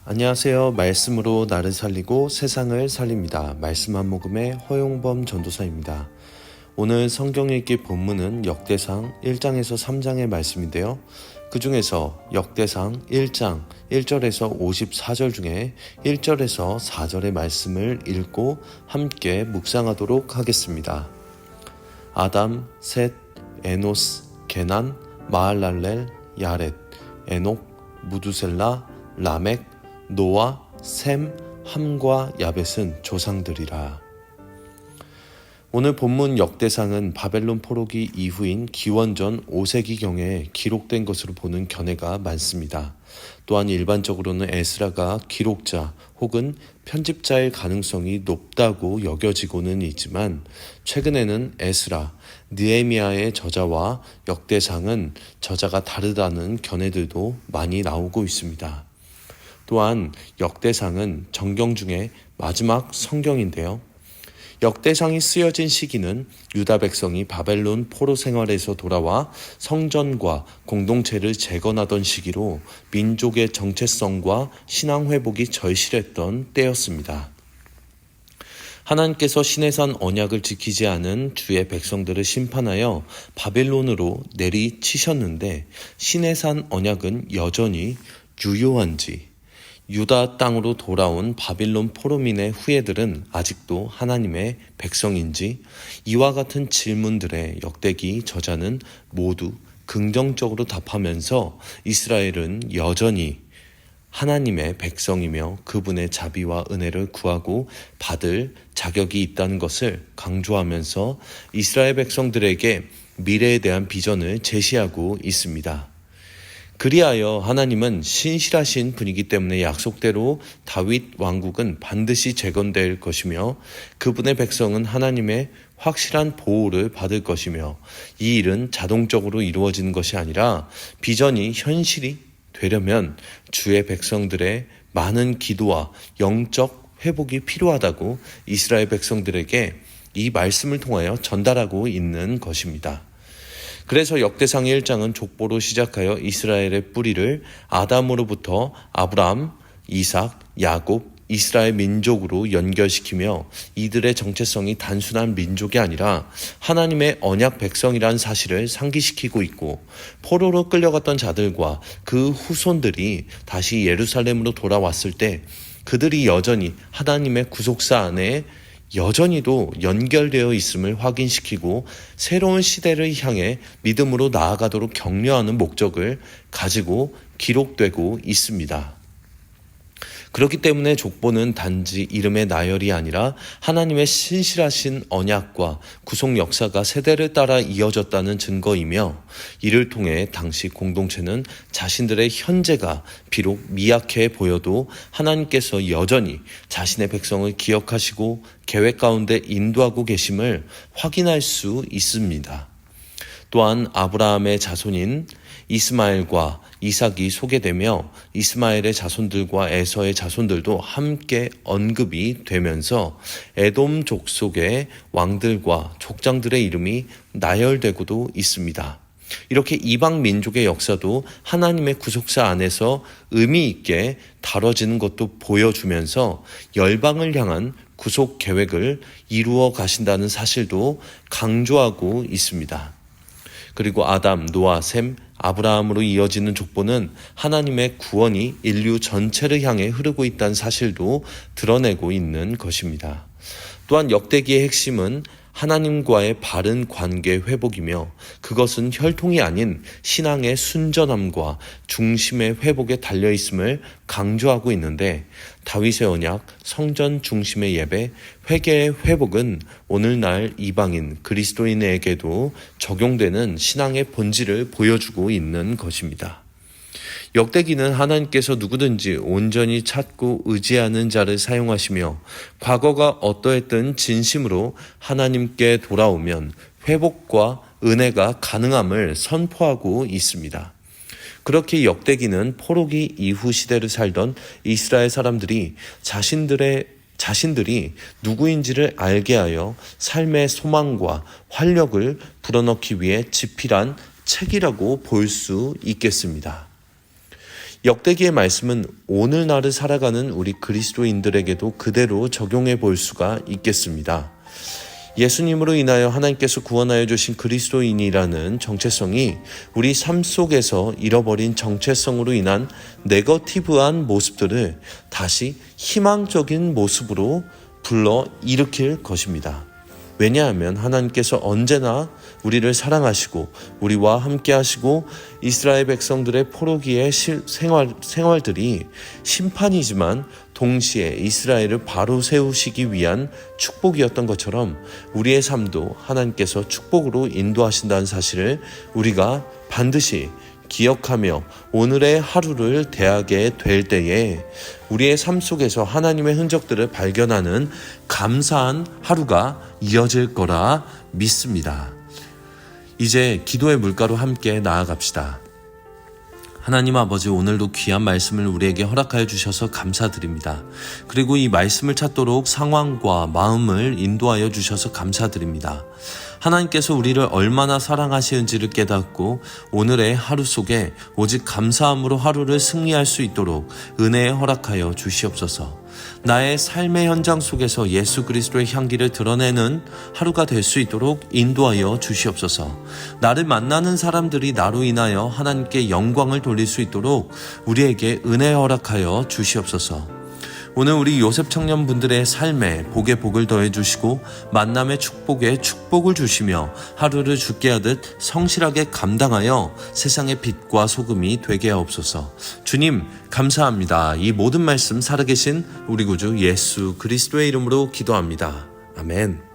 안녕하세요. 말씀으로 나를 살리고 세상을 살립니다. 말씀 한 모금의 허용범 전도사입니다. 오늘 성경 읽기 본문은 역대상 1장에서 3장의 말씀인데요. 그 중에서 역대상 1장 1절에서 54절 중에 1절에서 4절의 말씀을 읽고 함께 묵상하도록 하겠습니다. 아담, 셋, 에노스, 게난, 마할랄렐, 야렛, 에녹, 무두셀라, 라멕, 노아, 셈, 함과 야벳은 조상들이라. 오늘 본문 역대상은 바벨론 포로기 이후인 기원전 5세기경에 기록된 것으로 보는 견해가 많습니다. 또한 일반적으로는 에스라가 기록자 혹은 편집자일 가능성이 높다고 여겨지고는 있지만 최근에는 에스라, 느헤미야의 저자와 역대상은 저자가 다르다는 견해들도 많이 나오고 있습니다. 또한 역대상은 정경 중에 마지막 성경인데요. 역대상이 쓰여진 시기는 유다 백성이 바벨론 포로 생활에서 돌아와 성전과 공동체를 재건하던 시기로 민족의 정체성과 신앙 회복이 절실했던 때였습니다. 하나님께서 시내산 언약을 지키지 않은 주의 백성들을 심판하여 바벨론으로 내리치셨는데 시내산 언약은 여전히 유효한지, 유다 땅으로 돌아온 바빌론 포로민의 후예들은 아직도 하나님의 백성인지, 이와 같은 질문들의 역대기 저자는 모두 긍정적으로 답하면서 이스라엘은 여전히 하나님의 백성이며 그분의 자비와 은혜를 구하고 받을 자격이 있다는 것을 강조하면서 이스라엘 백성들에게 미래에 대한 비전을 제시하고 있습니다. 그리하여 하나님은 신실하신 분이기 때문에 약속대로 다윗 왕국은 반드시 재건될 것이며 그분의 백성은 하나님의 확실한 보호를 받을 것이며 이 일은 자동적으로 이루어지는 것이 아니라 비전이 현실이 되려면 주의 백성들의 많은 기도와 영적 회복이 필요하다고 이스라엘 백성들에게 이 말씀을 통하여 전달하고 있는 것입니다. 그래서 역대상 1장은 족보로 시작하여 이스라엘의 뿌리를 아담으로부터 아브라함, 이삭, 야곱, 이스라엘 민족으로 연결시키며 이들의 정체성이 단순한 민족이 아니라 하나님의 언약 백성이라는 사실을 상기시키고 있고 포로로 끌려갔던 자들과 그 후손들이 다시 예루살렘으로 돌아왔을 때 그들이 여전히 하나님의 구속사 안에 여전히도 연결되어 있음을 확인시키고 새로운 시대를 향해 믿음으로 나아가도록 격려하는 목적을 가지고 기록되고 있습니다. 그렇기 때문에 족보는 단지 이름의 나열이 아니라 하나님의 신실하신 언약과 구속 역사가 세대를 따라 이어졌다는 증거이며 이를 통해 당시 공동체는 자신들의 현재가 비록 미약해 보여도 하나님께서 여전히 자신의 백성을 기억하시고 계획 가운데 인도하고 계심을 확인할 수 있습니다. 또한 아브라함의 자손인 이스마엘과 이삭이 소개되며 이스마엘의 자손들과 에서의 자손들도 함께 언급이 되면서 에돔 족속의 왕들과 족장들의 이름이 나열되고도 있습니다. 이렇게 이방 민족의 역사도 하나님의 구속사 안에서 의미 있게 다뤄지는 것도 보여주면서 열방을 향한 구속 계획을 이루어 가신다는 사실도 강조하고 있습니다. 그리고 아담, 노아, 셈, 아브라함으로 이어지는 족보는 하나님의 구원이 인류 전체를 향해 흐르고 있다는 사실도 드러내고 있는 것입니다. 또한 역대기의 핵심은 하나님과의 바른 관계 회복이며 그것은 혈통이 아닌 신앙의 순전함과 중심의 회복에 달려있음을 강조하고 있는데 다윗의 언약, 성전 중심의 예배, 회개의 회복은 오늘날 이방인 그리스도인에게도 적용되는 신앙의 본질을 보여주고 있는 것입니다. 역대기는 하나님께서 누구든지 온전히 찾고 의지하는 자를 사용하시며 과거가 어떠했든 진심으로 하나님께 돌아오면 회복과 은혜가 가능함을 선포하고 있습니다. 그렇게 역대기는 포로기 이후 시대를 살던 이스라엘 사람들이 자신들이 누구인지를 알게 하여 삶의 소망과 활력을 불어넣기 위해 집필한 책이라고 볼 수 있겠습니다. 역대기의 말씀은 오늘날을 살아가는 우리 그리스도인들에게도 그대로 적용해 볼 수가 있겠습니다. 예수님으로 인하여 하나님께서 구원하여 주신 그리스도인이라는 정체성이 우리 삶 속에서 잃어버린 정체성으로 인한 네거티브한 모습들을 다시 희망적인 모습으로 불러 일으킬 것입니다. 왜냐하면 하나님께서 언제나 우리를 사랑하시고 우리와 함께 하시고 이스라엘 백성들의 포로기의 생활들이 심판이지만 동시에 이스라엘을 바로 세우시기 위한 축복이었던 것처럼 우리의 삶도 하나님께서 축복으로 인도하신다는 사실을 우리가 반드시 기억하며 오늘의 하루를 대하게 될 때에 우리의 삶 속에서 하나님의 흔적들을 발견하는 감사한 하루가 이어질 거라 믿습니다. 이제 기도의 물가로 함께 나아갑시다. 하나님 아버지, 오늘도 귀한 말씀을 우리에게 허락하여 주셔서 감사드립니다. 그리고 이 말씀을 찾도록 상황과 마음을 인도하여 주셔서 감사드립니다. 하나님께서 우리를 얼마나 사랑하시는지를 깨닫고 오늘의 하루 속에 오직 감사함으로 하루를 승리할 수 있도록 은혜에 허락하여 주시옵소서. 나의 삶의 현장 속에서 예수 그리스도의 향기를 드러내는 하루가 될 수 있도록 인도하여 주시옵소서. 나를 만나는 사람들이 나로 인하여 하나님께 영광을 돌릴 수 있도록 우리에게 은혜 허락하여 주시옵소서. 오늘 우리 요셉 청년분들의 삶에 복에 복을 더해 주시고 만남의 축복에 축복을 주시며 하루를 죽게 하듯 성실하게 감당하여 세상의 빛과 소금이 되게 하옵소서. 주님 감사합니다. 이 모든 말씀 살아계신 우리 구주 예수 그리스도의 이름으로 기도합니다. 아멘.